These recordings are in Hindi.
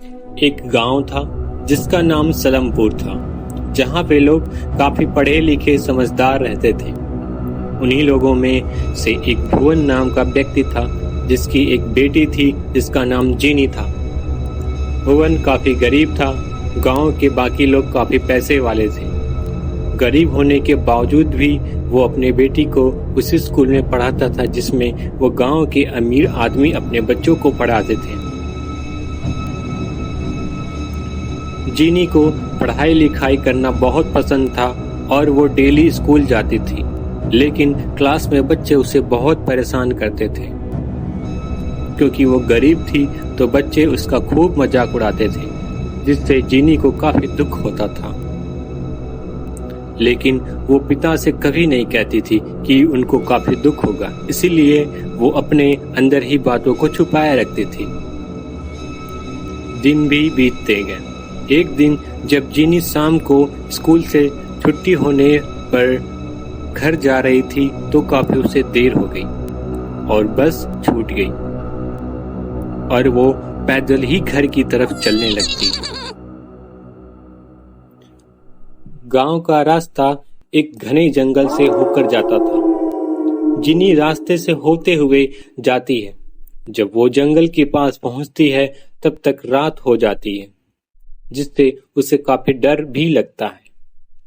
एक गांव था जिसका नाम सलमपुर था, जहां पे लोग काफी पढ़े लिखे समझदार रहते थे। उन्हीं लोगों में से एक भुवन नाम का व्यक्ति था जिसकी एक बेटी थी जिसका नाम जीनी था। भुवन काफी गरीब था। गांव के बाकी लोग काफी पैसे वाले थे। गरीब होने के बावजूद भी वो अपने बेटी को उसी स्कूल में पढ़ाता था जिसमें वो गांव के अमीर आदमी अपने बच्चों को पढ़ाते थे। जीनी को पढ़ाई लिखाई करना बहुत पसंद था और वो डेली स्कूल जाती थी, लेकिन क्लास में बच्चे उसे बहुत परेशान करते थे। क्योंकि वो गरीब थी तो बच्चे उसका खूब मजाक उड़ाते थे, जिससे जीनी को काफी दुख होता था। लेकिन वो पिता से कभी नहीं कहती थी कि उनको काफी दुख होगा, इसीलिए वो अपने अंदर ही बातों को छुपाए रखती थी। दिन भी बीतते गए। एक दिन जब जीनी शाम को स्कूल से छुट्टी होने पर घर जा रही थी तो काफी उसे देर हो गई और बस छूट गई और वो पैदल ही घर की तरफ चलने लगती। गांव का रास्ता एक घने जंगल से होकर जाता था। जीनी रास्ते से होते हुए जाती है। जब वो जंगल के पास पहुंचती है तब तक रात हो जाती है, जिससे उसे काफी डर भी लगता है,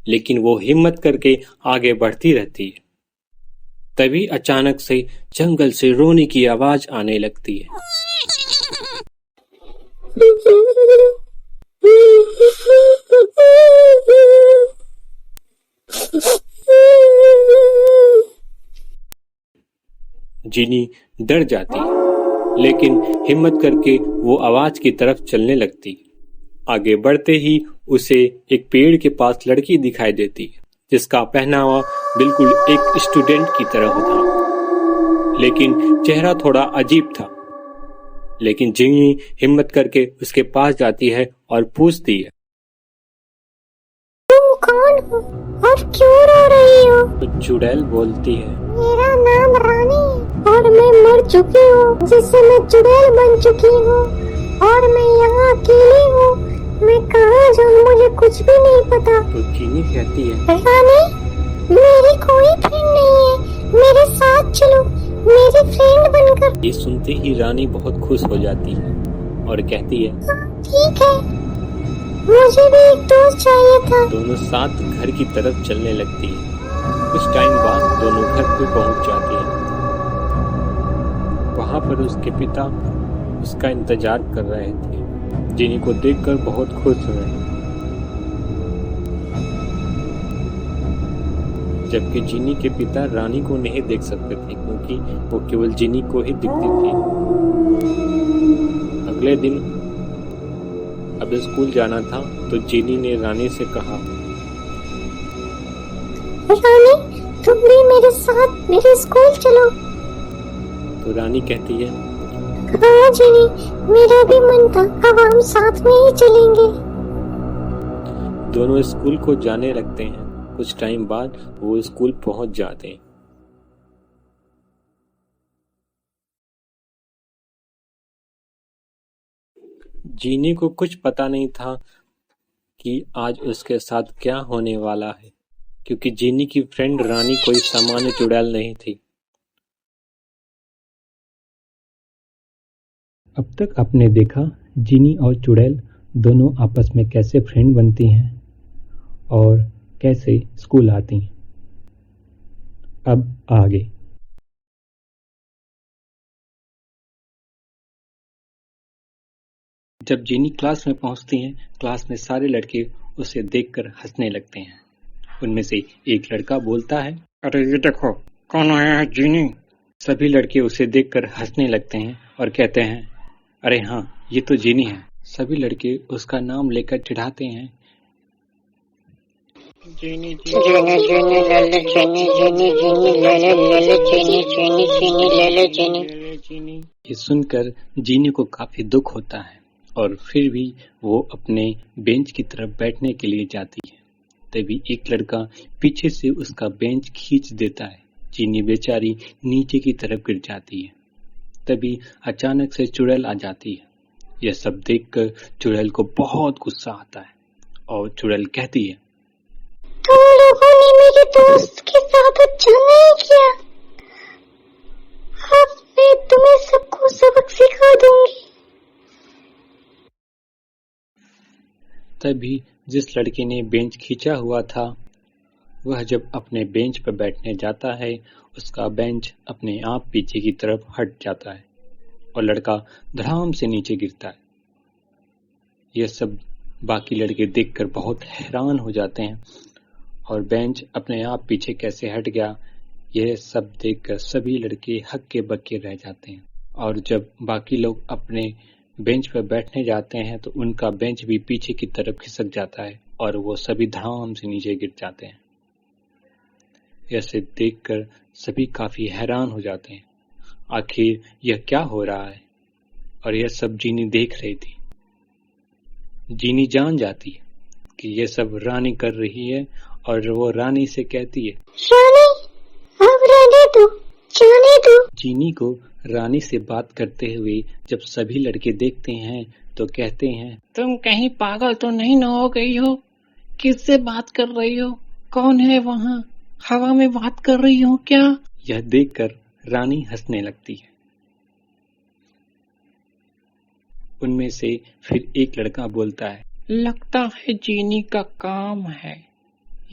लेकिन वो हिम्मत करके आगे बढ़ती रहती है। तभी अचानक से जंगल से रोने की आवाज आने लगती है। जीनी डर जाती है, लेकिन हिम्मत करके वो आवाज की तरफ चलने लगती। आगे बढ़ते ही उसे एक पेड़ के पास लड़की दिखाई देती, जिसका पहनावा बिल्कुल एक स्टूडेंट की तरह था, लेकिन चेहरा थोड़ा अजीब था। लेकिन जीनी हिम्मत करके उसके पास जाती है और पूछती है, तुम कौन हो और क्यों रो रही हो? तो चुड़ैल बोलती है, मेरा नाम रानी है और मैं मर चुकी हूँ, जिससे मैं चुड़ैल बन चुकी हूँ और मैं यहाँ अकेली हूँ। मैं कहाँ जाऊँ, मुझे कुछ भी नहीं पता। तो जीनी कहती है, रानी, मेरी कोई फ्रेंड नहीं है, मेरे साथ चलो, मेरी फ्रेंड बनकर। ये सुनते ही रानी बहुत खुश हो जाती है और कहती है, ठीक है, मुझे भी एक दोस्त चाहिए था। दोनों साथ घर की तरफ चलने लगती है। कुछ टाइम बाद दोनों घर पे पहुंच जाती है। वहां पर उसके पिता उसका इंतजार कर रहे थे। जीनी को देखकर बहुत खुश हुए, जबकि जीनी के पिता रानी को नहीं देख सकते थे क्योंकि वो केवल जीनी को ही दिखती थी। अगले दिन अब स्कूल जाना था तो जीनी ने रानी से कहा, रानी, तुम भी मेरे साथ मेरे स्कूल चलो। तो रानी कहती है, हाँ जीनी, मेरा भी मन था, अब हम साथ में ही चलेंगे। दोनों स्कूल को जाने लगते हैं। कुछ टाइम बाद वो स्कूल पहुंच जाते हैं। जीनी को कुछ पता नहीं था कि आज उसके साथ क्या होने वाला है, क्योंकि जीनी की फ्रेंड रानी कोई सामान्य चुड़ैल नहीं थी। अब तक आपने देखा जीनी और चुड़ैल दोनों आपस में कैसे फ्रेंड बनती हैं और कैसे स्कूल आती हैं। अब आगे। जब जीनी क्लास में पहुंचती है, क्लास में सारे लड़के उसे देखकर हंसने लगते हैं। उनमें से एक लड़का बोलता है, अरे ये देखो, कौन आया है जीनी। सभी लड़के उसे देखकर हंसने लगते हैं और कहते हैं, अरे हाँ, ये तो जीनी है। सभी लड़के उसका नाम लेकर चिढ़ाते हैं, जीनी जीनी जीनी लले जीनी जीनी जीनी लले लले जीनी जीनी जीनी लले जीनी। ये सुनकर जीनी को काफी दुख होता है और फिर भी वो अपने बेंच की तरफ बैठने के लिए जाती है। तभी एक लड़का पीछे से उसका बेंच खींच देता है। जीनी बेचारी नीचे की तरफ गिर जाती है। तभी अचानक से चुड़ैल आ जाती है। यह सब देखकर चुड़ैल को बहुत गुस्सा आता है और चुड़ैल कहती है, तुम लोगों ने मेरे दोस्त के साथ अच्छा नहीं किया। अब मैं तुम्हें सबको सबक सिखा दूंगी। तभी जिस लड़के ने बेंच खींचा हुआ था वह जब अपने बेंच पर बैठने जाता है उसका बेंच अपने आप पीछे की तरफ हट जाता है और लड़का धड़ाम से नीचे गिरता है। यह सब बाकी लड़के देखकर बहुत हैरान हो जाते हैं और बेंच अपने आप पीछे कैसे हट गया यह सब देखकर सभी लड़के हक्के बक्के रह जाते हैं। और जब बाकी लोग अपने बेंच पर बैठने जाते हैं तो उनका बेंच भी पीछे की तरफ खिसक जाता है और वो सभी धड़ाम से नीचे गिर जाते हैं। ऐसे देखकर सभी काफी हैरान हो जाते हैं, आखिर यह क्या हो रहा है। और यह सब जीनी देख रही थी। जीनी जान जाती है कि यह सब रानी कर रही है और वो रानी से कहती है, रानी अब रहने दो, जाने दो। जीनी को रानी से बात करते हुए जब सभी लड़के देखते हैं तो कहते हैं, तुम कहीं पागल तो नहीं न हो गई हो? किससे बात कर रही हो? कौन है वहाँ? हवा में बात कर रही हो क्या? यह देखकर रानी हंसने लगती है। उनमें से फिर एक लड़का बोलता है, लगता है जीनी का काम है,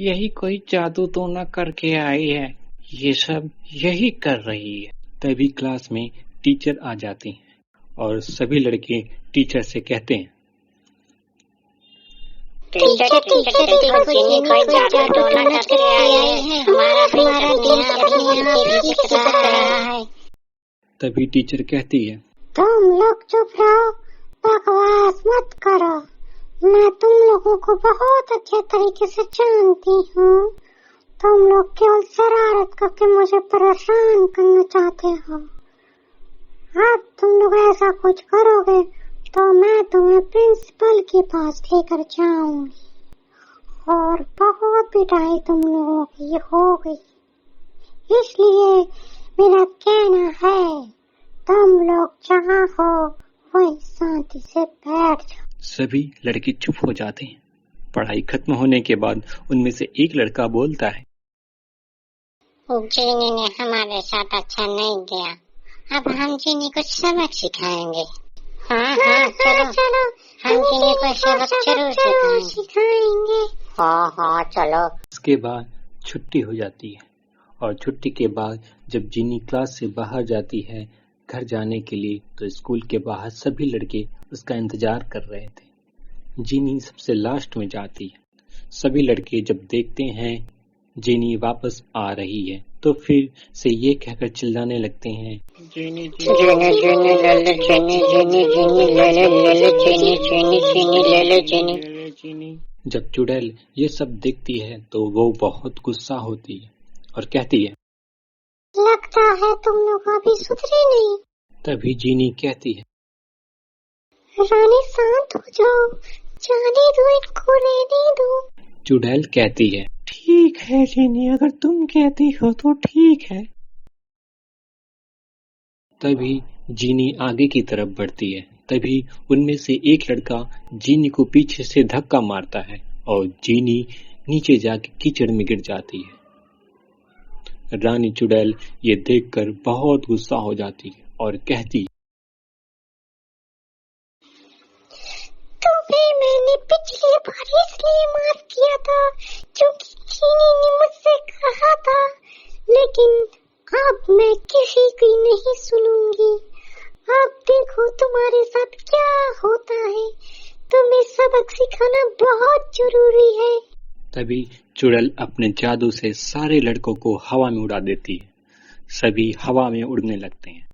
यही कोई जादू तो न करके आई है, ये सब यही कर रही है। तभी क्लास में टीचर आ जाती हैं और सभी लड़के टीचर से कहते हैं, टीचर देखो जीनी कोई जादू टोना करके आई है, हमारा बेंच खिसक रहा है। तभी टीचर कहती है, तुम लोग चुप रहो, बकवास मत करो। मैं तुम लोगों को बहुत अच्छे तरीके से जानती हूँ। तुम लोग केवल शरारत करके मुझे परेशान करना चाहते हो। अब तुम लोग ऐसा कुछ करोगे तो मैं तुम्हें प्रिंसिपल के पास लेकर जाऊंगी और बहुत पिटाई तुम लोगों की होगी। इसलिए मेरा कहना है तुम लोग जहाँ हो वहीं शांति से बैठ जाओ। सभी लड़के चुप हो जाते हैं। पढ़ाई खत्म होने के बाद उनमें से एक लड़का बोलता है, जीनी ने हमारे साथ अच्छा नहीं किया, अब हम जीनी को सबक सिखाएंगे। हाँ चलो हम जीनी को सबक जरूर सिखाएंगे। हाँ चलो। इसके बाद छुट्टी हो जाती है और छुट्टी के बाद जब जीनी क्लास से बाहर जाती है घर जाने के लिए तो स्कूल के बाहर सभी लड़के उसका इंतजार कर रहे थे। जीनी सबसे लास्ट में जाती है। सभी लड़के जब देखते हैं जीनी वापस आ रही है तो फिर से ये कहकर चिल्लाने लगते हैं, जीनी जीनी। जब चुड़ैल ये सब देखती है तो वो बहुत गुस्सा होती है और कहती है, लगता है तुम लोग अभी सुधरे नहीं। तभी जीनी कहती है, रानी शांत हो जाओ, जाने दो इनको, रहने दो। चुड़ैल कहती है, ठीक है जीनी, अगर तुम कहती हो तो ठीक है। तभी जीनी आगे की तरफ बढ़ती है। तभी उनमें से एक लड़का जीनी को पीछे से धक्का मारता है और जीनी नीचे जाके कीचड़ में गिर जाती है। रानी चुड़ैल ये देखकर बहुत गुस्सा हो जाती है और कहती, तुम्हें मैंने पिछली बार इसलिए माफ किया था क्योंकि जीनी ने मुझसे कहा था, लेकिन अब मैं किसी की नहीं सुनूंगी। अब देखो तुम्हारे साथ क्या होता है। तुम्हें सबक सिखाना बहुत जरूरी है। तभी चुड़ैल अपने जादू से सारे लड़कों को हवा में उड़ा देती है। सभी हवा में उड़ने लगते हैं।